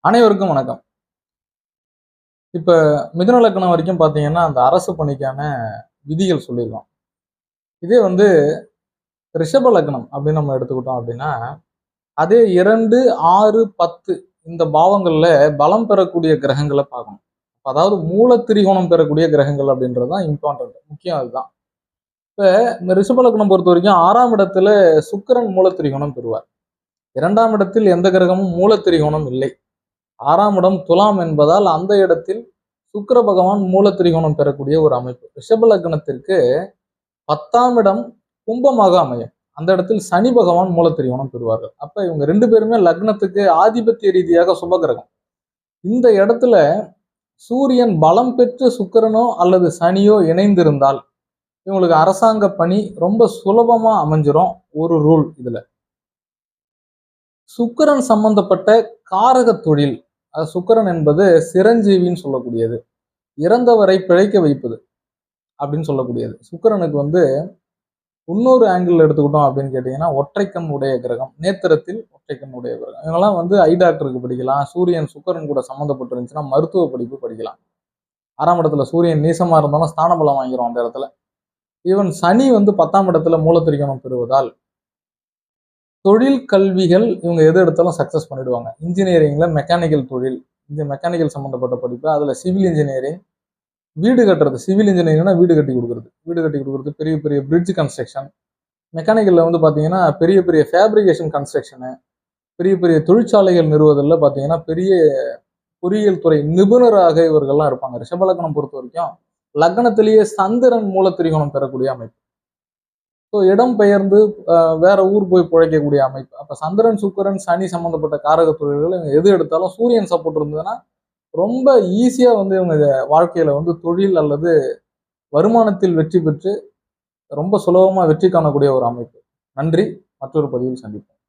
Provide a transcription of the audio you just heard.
அனைவருக்கும் வணக்கம். இப்ப மிதுன லக்னம் வரைக்கும் பார்த்தீங்கன்னா, அந்த அரசு பணிக்கான விதிகள் சொல்லியிருக்கோம். இதே ரிஷப லக்னம் அப்படின்னு நம்ம எடுத்துக்கிட்டோம் அப்படின்னா, அதே 2, 6, 10 இந்த பாவங்கள்ல பலம் பெறக்கூடிய கிரகங்கள பார்க்கணும். அதாவது மூல திரிகோணம் பெறக்கூடிய கிரகங்கள் அப்படின்றது தான் இம்பார்ட்டன்ட். முக்கியம் அதுதான். இப்ப இந்த ரிஷப லக்னம் பொறுத்தவரைக்கும் 6ஆம் இடத்துல சுக்கிரன் மூல திரிகோணம் பெறுவார். 2ஆம் இடத்தில் எந்த கிரகமும் மூல திரிகோணம் இல்லை. 6ஆம் இடம் துலாம் என்பதால் அந்த இடத்தில் சுக்கிர பகவான் மூல திரிகோணம் பெறக்கூடிய ஒரு அமைப்பு. ரிஷப லக்னத்திற்கு 10ஆம் இடம் கும்பமாக அமையும். அந்த இடத்தில் சனி பகவான் மூல திரிகோணம் பெறுவார்கள். அப்ப இவங்க 2 பேருமே லக்னத்துக்கு ஆதிபத்திய ரீதியாக சுப கிரகம். இந்த இடத்துல சூரியன் பலம் பெற்று சுக்கிரனோ அல்லது சனியோ இணைந்திருந்தால் இவங்களுக்கு அரசாங்க பணி ரொம்ப சுலபமா அமைஞ்சிரும். ஒரு ரூல் இதுல. சுக்கிரன் சம்பந்தப்பட்ட காரக தொழில், சுக்கிரன் என்பது சிரஞ்சீவின்னு சொல்லக்கூடியது, இறந்தவரை பிழைக்க வைப்பது அப்படின்னு சொல்லக்கூடியது. சுக்கிரனுக்கு இன்னொரு ஆங்கிள் எடுத்துக்கிட்டோம் அப்படின்னு கேட்டீங்கன்னா, ஒற்றைக்கண் உடைய கிரகம், நேத்திரத்தில் ஒற்றைக்கண் உடைய கிரகம். இவங்கெல்லாம் ஐ டாக்டருக்கு படிக்கலாம். சூரியன் சுக்கிரன் கூட சம்மந்தப்பட்டிருந்துச்சுன்னா மருத்துவ படிப்பு படிக்கலாம். 6ஆம் இடத்துல சூரியன் நீசமா இருந்தாலும் ஸ்தான பலம் வாங்கிரும் அந்த இடத்துல. ஈவன் சனி 10ஆம் இடத்துல மூலத்திரிகோணம் பெறுவதால் தொழில் கல்விகள் இவங்க எது எடுத்தாலும் சக்சஸ் பண்ணிடுவாங்க. இன்ஜினியரிங்ல மெக்கானிக்கல் தொழில், இந்த மெக்கானிக்கல் சம்பந்தப்பட்ட படிப்பு, அதுல சிவில் இன்ஜினியரிங், வீடு கட்டுறது, சிவில் இன்ஜினியரிங்னா வீடு கட்டி கொடுக்குறது, பெரிய பெரிய பிரிட்ஜ் கன்ஸ்ட்ரக்ஷன். மெக்கானிக்கல்ல பாத்தீங்கன்னா பெரிய பெரிய ஃபேப்ரிகேஷன் கன்ஸ்ட்ரக்ஷனு, பெரிய பெரிய தொழிற்சாலைகள் நிறுவுவதில் பாத்தீங்கன்னா பெரிய பொறியியல் துறை நிபுணராக இவர்கள்லாம் இருப்பாங்க. ரிஷப லக்னம் பொறுத்த வரைக்கும் லக்னத்திலேயே சந்திரன் மூல திரிகோணம் பெறக்கூடிய அமைப்பு. ஸோ இடம் பெயர்ந்து வேற ஊர் போய் பிழைக்கக்கூடிய அமைப்பு. அப்ப சந்திரன், சுக்கிரன், சனி சம்பந்தப்பட்ட காரக தொழில்கள் இவங்க எது எடுத்தாலும் சூரியன் சப்போர்ட் இருந்ததுன்னா ரொம்ப ஈஸியா இவங்க வாழ்க்கையில தொழில் அல்லது வருமானத்தில் வெற்றி பெற்று ரொம்ப சுலபமா வெற்றி காணக்கூடிய ஒரு அமைப்பு. நன்றி. மற்றொரு பதிவில் சந்திப்போம்.